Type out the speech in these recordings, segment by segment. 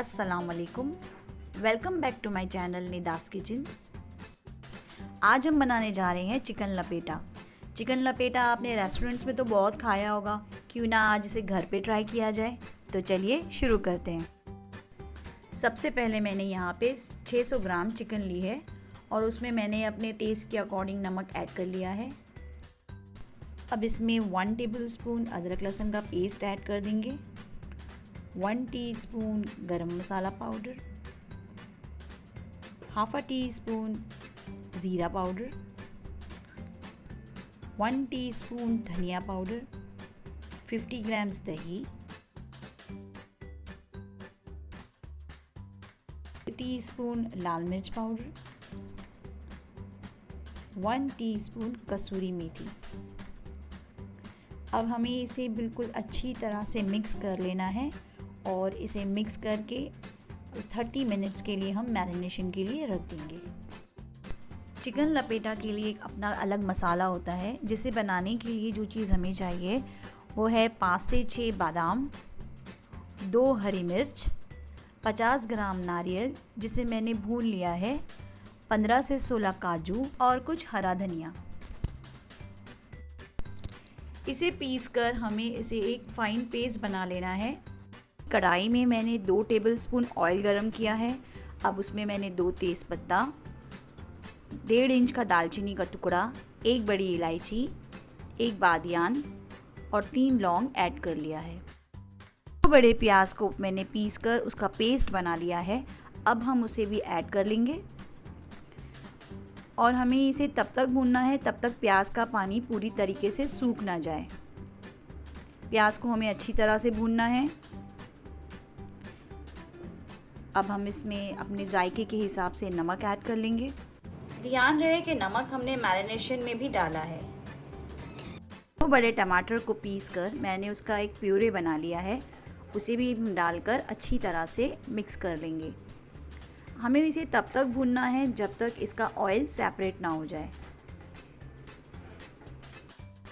अस्सलाम वालेकुम, welcome back to my channel Nida's kitchen. आज हम बनाने जा रहे हैं चिकन लपेटा। चिकन लपेटा आपने रेस्टोरेंट्स में तो बहुत खाया होगा, क्यों ना आज इसे घर पे ट्राई किया जाए। तो चलिए शुरू करते हैं। सबसे पहले मैंने यहाँ पे 600 ग्राम चिकन ली है और उसमें मैंने अपने टेस्ट के अकॉर्डिंग नमक ऐड कर लिया है। अब इसमें 1 टेबलस्पून अदरक लहसुन का पेस्ट ऐड कर देंगे, 1 teaspoon garam masala powder, half teaspoon ज़ीरा पाउडर, 1 टीस्पून धनिया पाउडर, 50 ग्राम्स दही, टीस्पून लाल मिर्च पाउडर, 1 टीस्पून कसूरी मेथी। अब हमें इसे बिल्कुल अच्छी तरह से मिक्स कर लेना है और इसे मिक्स करके 30 मिनट्स के लिए हम मैरिनेशन के लिए रख देंगे। चिकन लपेटा के लिए एक अपना अलग मसाला होता है, जिसे बनाने के लिए जो चीज़ हमें चाहिए वो है 5 से 6 बादाम, 2 हरी मिर्च, 50 ग्राम नारियल जिसे मैंने भून लिया है, 15 से 16 काजू और कुछ हरा धनिया। इसे पीसकर हमें इसे एक फाइन पेस्ट बना लेना है। कढ़ाई में मैंने 2 टेबलस्पून ऑयल गरम किया है। अब उसमें मैंने 2 तेज़पत्ता, 1.5 इंच का दालचीनी का टुकड़ा, 1 बड़ी इलायची, 1 बादियान और 3 लौंग ऐड कर लिया है। 2 बड़े प्याज को मैंने पीसकर उसका पेस्ट बना लिया है। अब हम उसे भी ऐड कर लेंगे और हमें इसे तब तक भूनना है तब तक प्याज का पानी पूरी तरीके से सूख ना जाए। प्याज को हमें अच्छी तरह से भूनना है। अब हम इसमें अपने जायके के हिसाब से नमक ऐड कर लेंगे। ध्यान रहे कि नमक हमने मैरिनेशन में भी डाला है। 2 बड़े टमाटर को पीसकर मैंने उसका एक प्यूरे बना लिया है, उसे भी डालकर अच्छी तरह से मिक्स कर लेंगे। हमें इसे तब तक भूनना है जब तक इसका ऑयल सेपरेट ना हो जाए।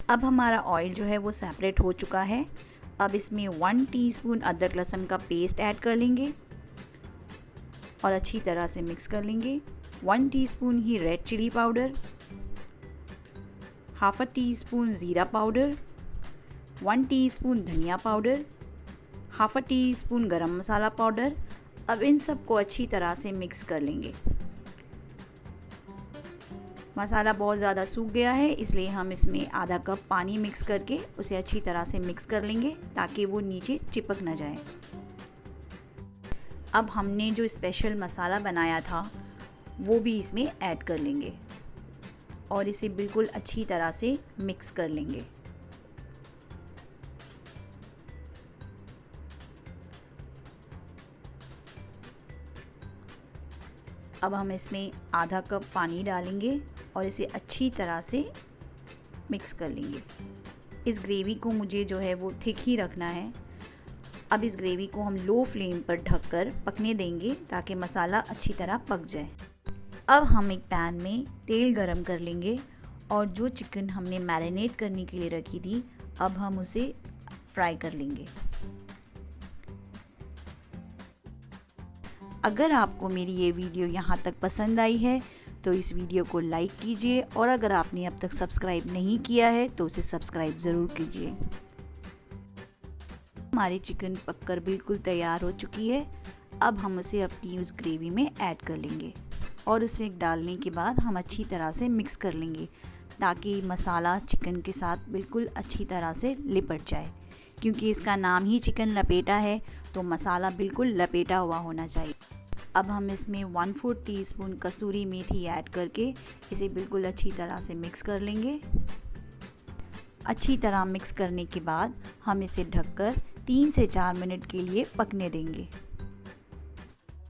अब हमारा ऑयल जो है वो सेपरेट हो चुका है। अब इसमें 1 टीस्पून अदरक लहसुन का पेस्ट ऐड कर लेंगे और अच्छी तरह से मिक्स कर लेंगे। 1 टीस्पून ही red chilli powder, half teaspoon ज़ीरा पाउडर, 1 टीस्पून धनिया powder, half teaspoon garam masala powder. अब इन सब को अच्छी तरह से मिक्स कर लेंगे। मसाला बहुत ज़्यादा सूख गया है, इसलिए हम इसमें आधा कप पानी मिक्स करके उसे अच्छी तरह से मिक्स कर लेंगे ताकि वो नीचे चिपक ना जाए। अब हमने जो स्पेशल मसाला बनाया था वो भी इसमें ऐड कर लेंगे और इसे बिल्कुल अच्छी तरह से मिक्स कर लेंगे। अब हम इसमें आधा कप पानी डालेंगे और इसे अच्छी तरह से मिक्स कर लेंगे। इस ग्रेवी को मुझे जो है वो थिक ही रखना है। अब इस ग्रेवी को हम लो फ्लेम पर ढककर पकने देंगे ताकि मसाला अच्छी तरह पक जाए। अब हम एक पैन में तेल गरम कर लेंगे और जो चिकन हमने मैरिनेट करने के लिए रखी थी, अब हम उसे फ्राई कर लेंगे। अगर आपको मेरी ये वीडियो यहाँ तक पसंद आई है तो इस वीडियो को लाइक कीजिए और अगर आपने अब तक सब्सक्राइब नहीं किया है तो उसे सब्सक्राइब ज़रूर कीजिए। हमारी चिकन पककर बिल्कुल तैयार हो चुकी है। अब हम उसे अपनी उस ग्रेवी में ऐड कर लेंगे और उसे डालने के बाद हम अच्छी तरह से मिक्स कर लेंगे ताकि मसाला चिकन के साथ बिल्कुल अच्छी तरह से लिपट जाए। क्योंकि इसका नाम ही चिकन लपेटा है तो मसाला बिल्कुल लपेटा हुआ होना चाहिए। अब हम इसमें 1/4 टीस्पून कसूरी मेथी ऐड करके इसे बिल्कुल अच्छी तरह से मिक्स कर लेंगे। अच्छी तरह मिक्स करने के बाद हम इसे ढककर 3 से 4 मिनट के लिए पकने देंगे।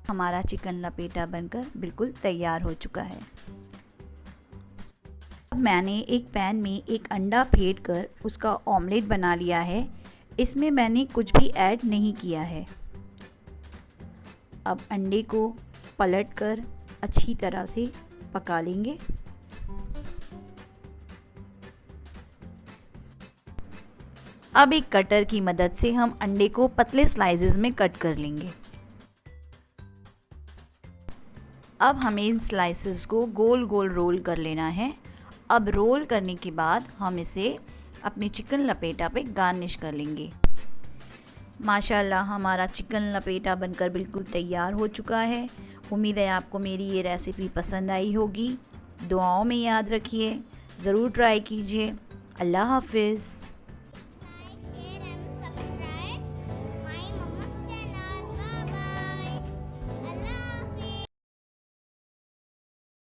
हमारा चिकन लपेटा बनकर बिल्कुल तैयार हो चुका है। अब मैंने एक पैन में एक अंडा फेंट कर उसका ऑमलेट बना लिया है। इसमें मैंने कुछ भी ऐड नहीं किया है। अब अंडे को पलटकर अच्छी तरह से पका लेंगे। अब एक कटर की मदद से हम अंडे को पतले स्लाइसेस में कट कर लेंगे। अब हमें इन स्लाइसेस को गोल गोल रोल कर लेना है। अब रोल करने के बाद हम इसे अपनी चिकन लपेटा पे गार्निश कर लेंगे। माशाल्लाह हमारा चिकन लपेटा बनकर बिल्कुल तैयार हो चुका है। उम्मीद है आपको मेरी ये रेसिपी पसंद आई होगी। दुआओं में याद रखिए, ज़रूर ट्राई कीजिए। अल्लाह हाफ़िज़।